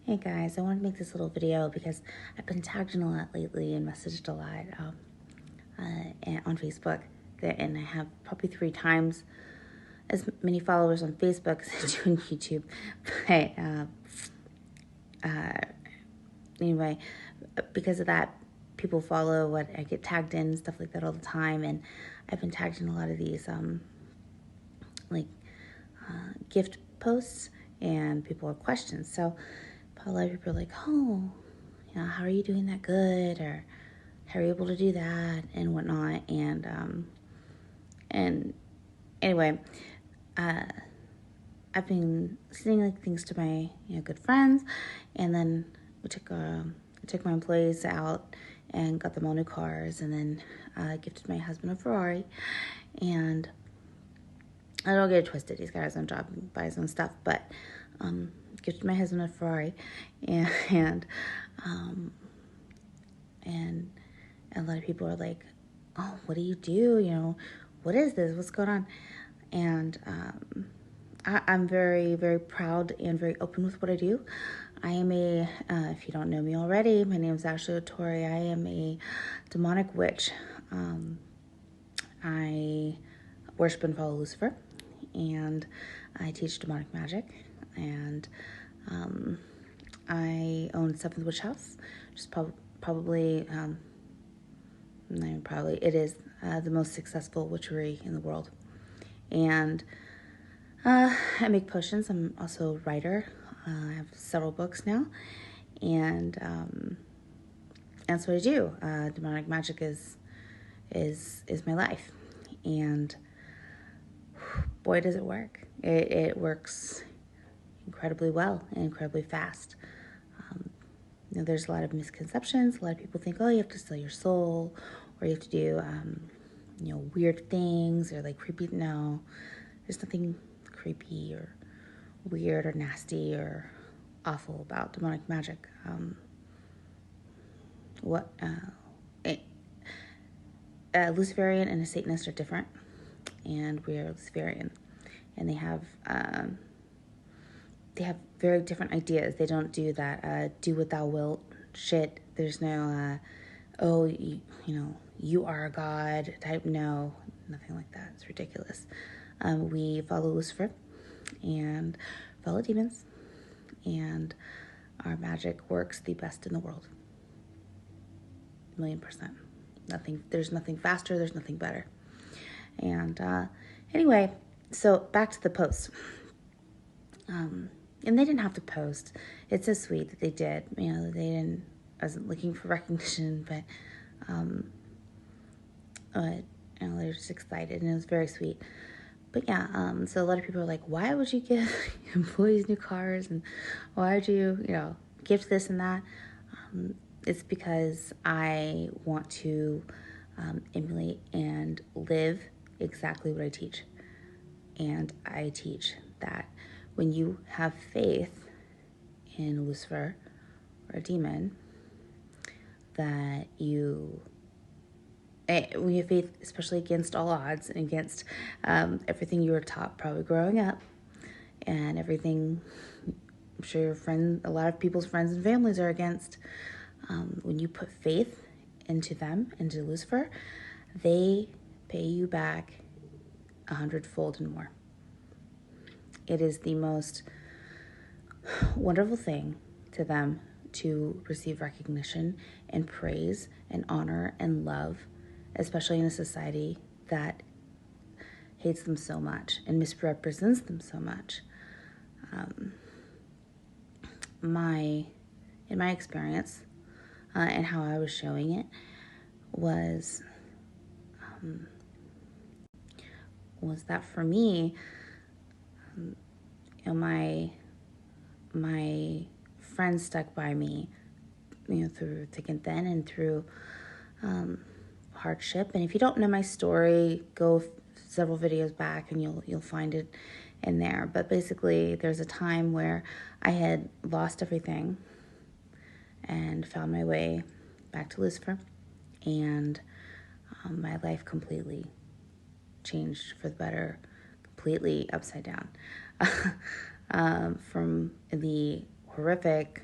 Hey guys, I want to make this little video because I've been tagged in a lot lately and messaged a lot on Facebook, and I have probably 3 times as many followers on Facebook as I do on YouTube. But anyway, because of that, people follow what I get tagged in and stuff like that all the time, and I've been tagged in a lot of these gift posts, and people have questions. So a lot of people are like, oh, how are you doing that good? Or how are you able to do that? And whatnot. And anyway, I've been sending things to my good friends, and then I took my employees out and got them all new cars, and then gifted my husband a Ferrari. And I don't get it twisted. He's got his own job and buys his own stuff, but gifted my husband a Ferrari, and a lot of people are like, oh, what do you do? What is this? What's going on? And I'm very, very proud and very open with what I do. I am if you don't know me already, my name is actually Otori. I am a demonic witch. I worship and follow Lucifer, and I teach demonic magic, and I own Seventh Witch House, which is probably it is the most successful witchery in the world. And I make potions. I'm also a writer. I have several books now, and that's what I do. Demonic magic is my life, and boy, does it work. It works incredibly well and incredibly fast. There's a lot of misconceptions. A lot of people think, oh, you have to sell your soul, or you have to do weird things, or creepy. No, there's nothing creepy or weird or nasty or awful about demonic magic. Luciferian and a Satanist are different, and we are Luciferian, and they have very different ideas. They don't do that do what thou wilt shit. There's no you are a god type. No, nothing like that. It's ridiculous. We follow Lucifer and follow demons, and our magic works the best in the world. 1,000,000%. There's nothing faster, there's nothing better. And anyway, so back to the post. And they didn't have to post. It's so sweet that they did. I wasn't looking for recognition, but they were just excited, and it was very sweet. But yeah, so a lot of people are like, why would you give employees new cars, and why would you, gift this and that? It's because I want to emulate and live exactly what I teach. And I teach that when you have faith in Lucifer or a demon, that when you have faith, especially against all odds and against everything you were taught probably growing up, and everything I'm sure your friends, a lot of people's friends and families are against, when you put faith into them, into Lucifer, they pay you back 100-fold and more. It is the most wonderful thing to them to receive recognition and praise and honor and love, especially in a society that hates them so much and misrepresents them so much. In my experience, and how I was showing it was that for me, my friends stuck by me, through thick and thin, and through hardship. And if you don't know my story, go several videos back, and you'll find it in there. But basically, there's a time where I had lost everything and found my way back to Lucifer, and my life completely changed for the better, completely upside down. From the horrific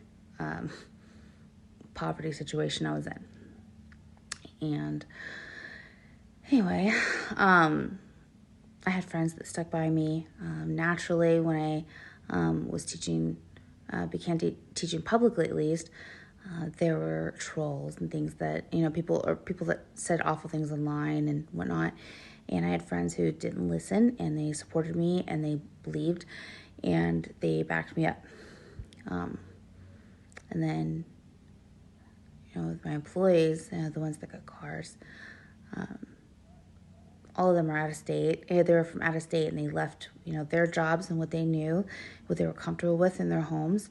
poverty situation I was in. And anyway, I had friends that stuck by me. Naturally, when I was teaching, began teaching publicly at least, there were trolls and things that, people that said awful things online and whatnot. And I had friends who didn't listen, and they supported me, and they believed, and they backed me up. And then, with my employees, the ones that got cars, all of them are out of state. They were from out of state, and they left, their jobs and what they knew, what they were comfortable with in their homes,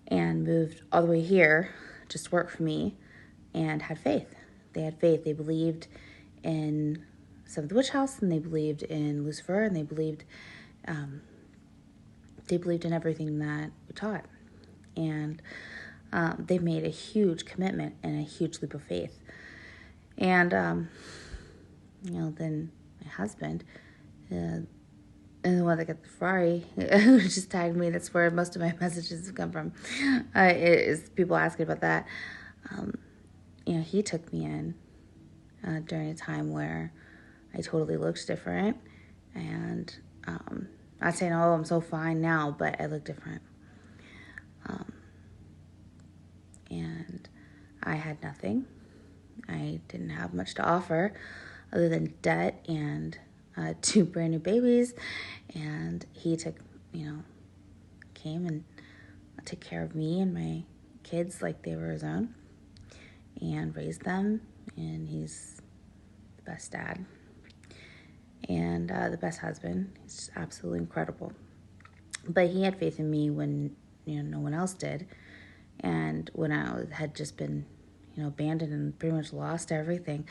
and moved all the way here just to work for me, and had faith. They had faith. They believed in Seventh Witch House, and they believed in Lucifer, and they believed in everything that we taught. And they made a huge commitment and a huge leap of faith. And, then my husband, and the one that got the Ferrari, who just tagged me, that's where most of my messages have come from, is people asking about that. He took me in during a time where I totally looked different. And I'd say, no, I'm so fine now, but I look different. And I had nothing. I didn't have much to offer other than debt and 2 brand new babies. And he came and took care of me and my kids like they were his own, and raised them. And he's the best dad and the best husband. He's just absolutely incredible. But he had faith in me when no one else did. And when I had just been, abandoned and pretty much lost everything,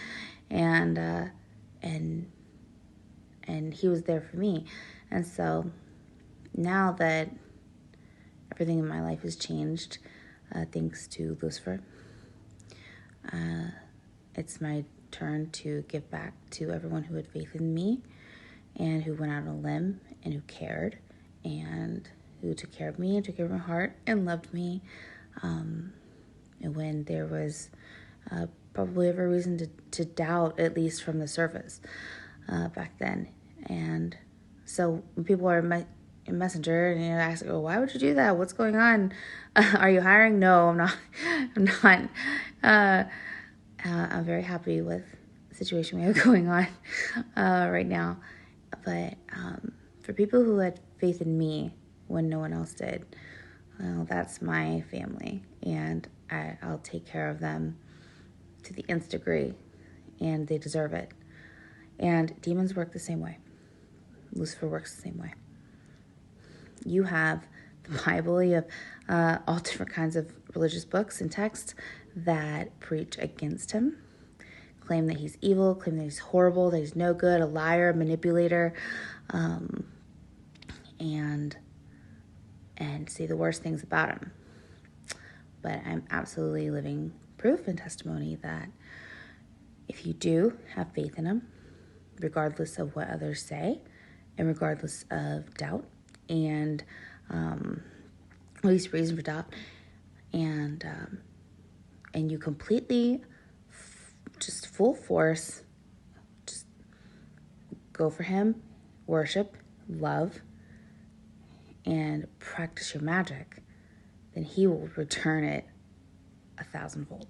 and he was there for me. And so now that everything in my life has changed, thanks to Lucifer, it's my turn to give back to everyone who had faith in me, and who went out on a limb, and who cared, and who took care of me, and took care of my heart, and loved me. And when there was probably every reason to doubt, at least from the surface, back then. And so when people are in Messenger and ask, "Oh, why would you do that? What's going on? Are you hiring?" No, I'm not. I'm not. I'm very happy with the situation we have going on right now. But for people who had faith in me when no one else did, well, that's my family, and I'll take care of them to the nth degree, and they deserve it. And demons work the same way. Lucifer works the same way. You have the Bible, you have all different kinds of religious books and texts that preach against him, claim that he's evil, claim that he's horrible, that he's no good, a liar, a manipulator, and say the worst things about him. But I'm absolutely living proof and testimony that if you do have faith in him, regardless of what others say, and regardless of doubt, and at least reason for doubt, and you completely, just full force, just go for him, worship, love, and practice your magic, then he will return it 1,000-fold.